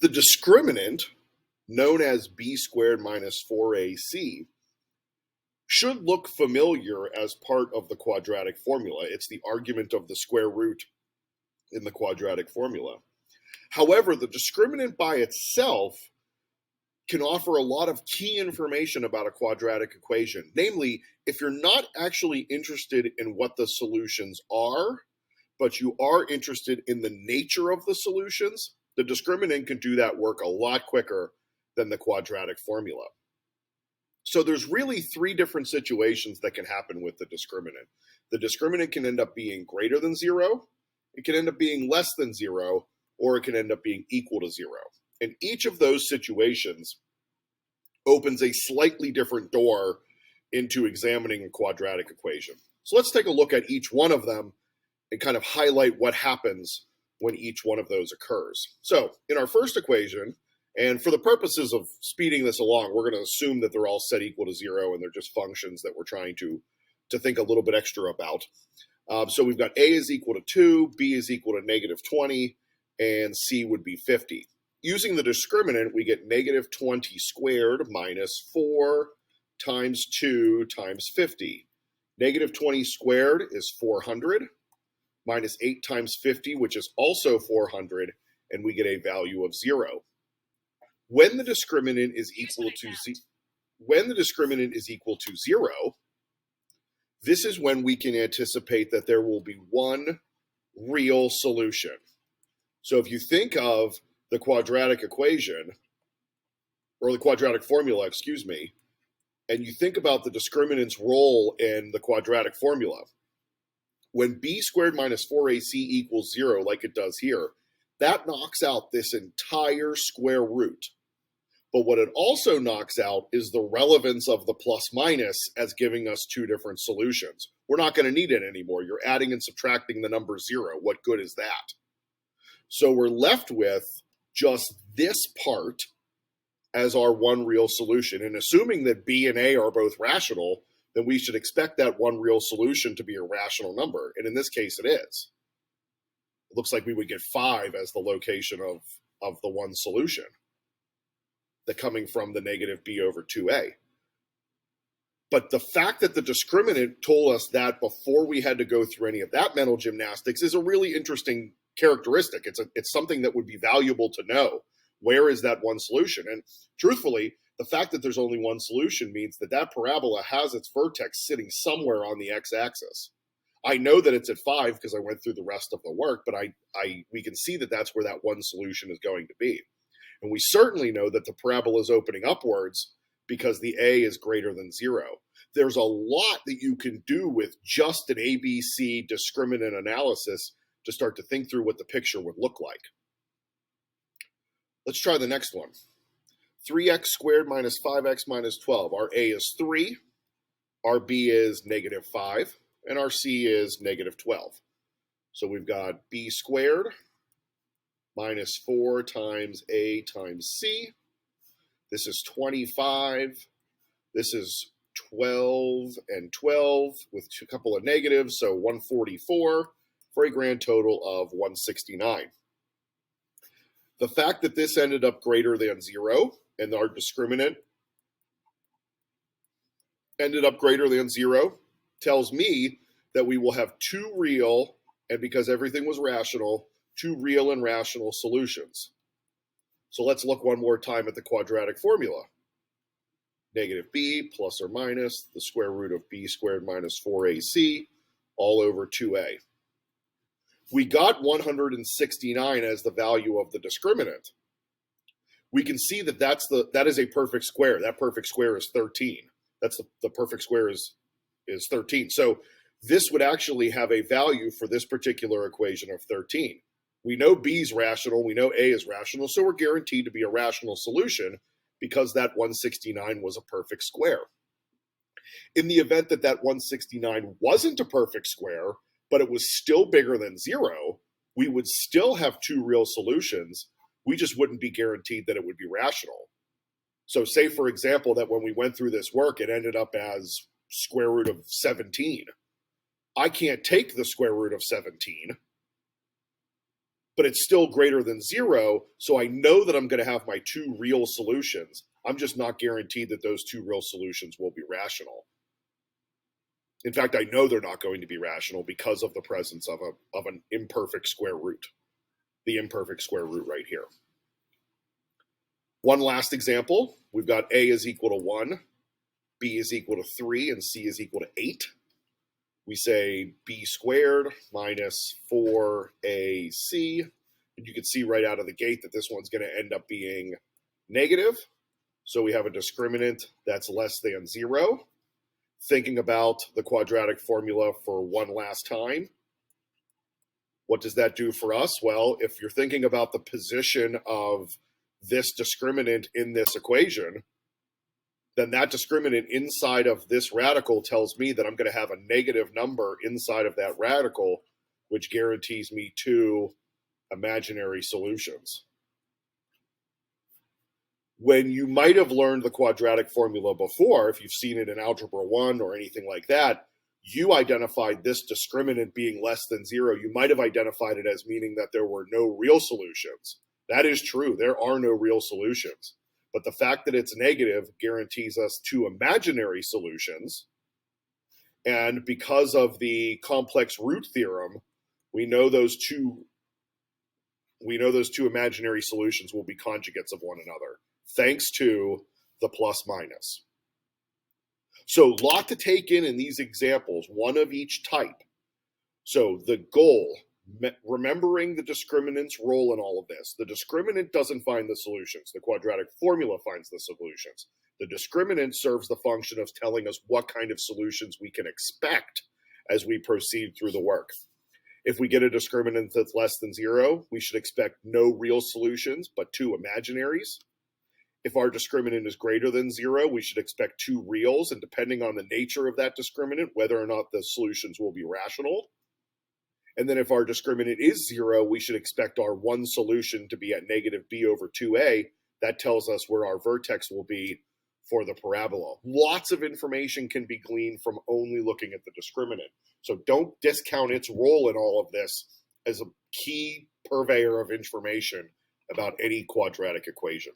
The discriminant, known as b squared minus 4ac, should look familiar as part of the quadratic formula. It's the argument of the square root in the quadratic formula. However, the discriminant by itself can offer a lot of key information about a quadratic equation. Namely, if you're not actually interested in what the solutions are, but you are interested in the nature of the solutions, the discriminant can do that work a lot quicker than the quadratic formula. So there's really three different situations that can happen with the discriminant. The discriminant can end up being greater than 0, it can end up being less than 0, or it can end up being equal to 0. And each of those situations opens a slightly different door into examining a quadratic equation. So let's take a look at each one of them and kind of highlight what happens when each one of those occurs. So in our first equation, and for the purposes of speeding this along, we're going to assume that they're all set equal to 0 and they're just functions that we're trying to think a little bit extra about. So we've got a is equal to 2, b is equal to negative 20, and c would be 50. Using the discriminant, we get negative 20 squared minus 4 times 2 times 50. Negative 20 squared is 400, minus 8 times 50, which is also 400, and we get a value of 0. When the discriminant is equal to 0, this is when we can anticipate that there will be one real solution. So if you think of the quadratic equation, or the quadratic formula, excuse me, and you think about the discriminant's role in the quadratic formula, when b squared minus 4ac equals 0, like it does here, that knocks out this entire square root. But what it also knocks out is the relevance of the plus minus as giving us two different solutions. We're not going to need it anymore. You're adding and subtracting the number 0. What good is that? So we're left with just this part as our one real solution. And assuming that b and a are both rational, then we should expect that one real solution to be a rational number. And in this case, it is. It looks like we would get 5 as the location of the one solution, coming from the negative b over 2a. But the fact that the discriminant told us that before we had to go through any of that mental gymnastics is a really interesting characteristic. It's something that would be valuable to know. Where is that one solution? And truthfully, the fact that there's only one solution means that that parabola has its vertex sitting somewhere on the x-axis. I know that it's at 5 because I went through the rest of the work, but we can see that that's where that one solution is going to be. And we certainly know that the parabola is opening upwards because the a is greater than 0. There's a lot that you can do with just an ABC discriminant analysis to start to think through what the picture would look like. Let's try the next one. 3x squared minus 5x minus 12. Our a is 3, our b is negative 5, and our c is negative 12. So we've got b squared minus 4 times a times c. This is 25. This is 12 and 12 with a couple of negatives, so 144 for a grand total of 169. The fact that this ended up greater than 0 and our discriminant ended up greater than 0 tells me that we will have two real, and because everything was rational, two real and rational solutions. So let's look one more time at the quadratic formula. Negative b plus or minus the square root of b squared minus 4ac all over 2a. We got 169 as the value of the discriminant. We can see that that is a perfect square. That perfect square is 13. That's the perfect square is 13. So this would actually have a value for this particular equation of 13. We know b is rational, we know a is rational, so we're guaranteed to be a rational solution because that 169 was a perfect square. In the event that that 169 wasn't a perfect square, but it was still bigger than 0, we would still have two real solutions. We just wouldn't be guaranteed that it would be rational. So say, for example, that when we went through this work, it ended up as square root of 17. I can't take the square root of 17. but it's still greater than 0, so I know that I'm going to have my two real solutions. I'm just not guaranteed that those two real solutions will be rational. In fact, I know they're not going to be rational because of the presence of an imperfect square root, the imperfect square root right here. One last example, we've got a is equal to 1, b is equal to 3, and c is equal to 8. We say b squared minus 4ac, and you can see right out of the gate that this one's going to end up being negative. So we have a discriminant that's less than 0. Thinking about the quadratic formula for one last time, what does that do for us? Well, if you're thinking about the position of this discriminant in this equation, then that discriminant inside of this radical tells me that I'm going to have a negative number inside of that radical, which guarantees me two imaginary solutions. When you might have learned the quadratic formula before, if you've seen it in Algebra 1 or anything like that, you identified this discriminant being less than 0. You might have identified it as meaning that there were no real solutions. That is true. There are no real solutions. But the fact that it's negative guarantees us two imaginary solutions. And because of the complex root theorem, we know those two imaginary solutions will be conjugates of one another, thanks to the plus minus. So lot to take in these examples, one of each type. So the goal, remembering the discriminant's role in all of this. The discriminant doesn't find the solutions. The quadratic formula finds the solutions. The discriminant serves the function of telling us what kind of solutions we can expect as we proceed through the work. If we get a discriminant that's less than 0, we should expect no real solutions, but two imaginaries. If our discriminant is greater than 0, we should expect two reals, and depending on the nature of that discriminant, whether or not the solutions will be rational. And then if our discriminant is 0, we should expect our one solution to be at negative b over 2a. That tells us where our vertex will be for the parabola. Lots of information can be gleaned from only looking at the discriminant. So don't discount its role in all of this as a key purveyor of information about any quadratic equation.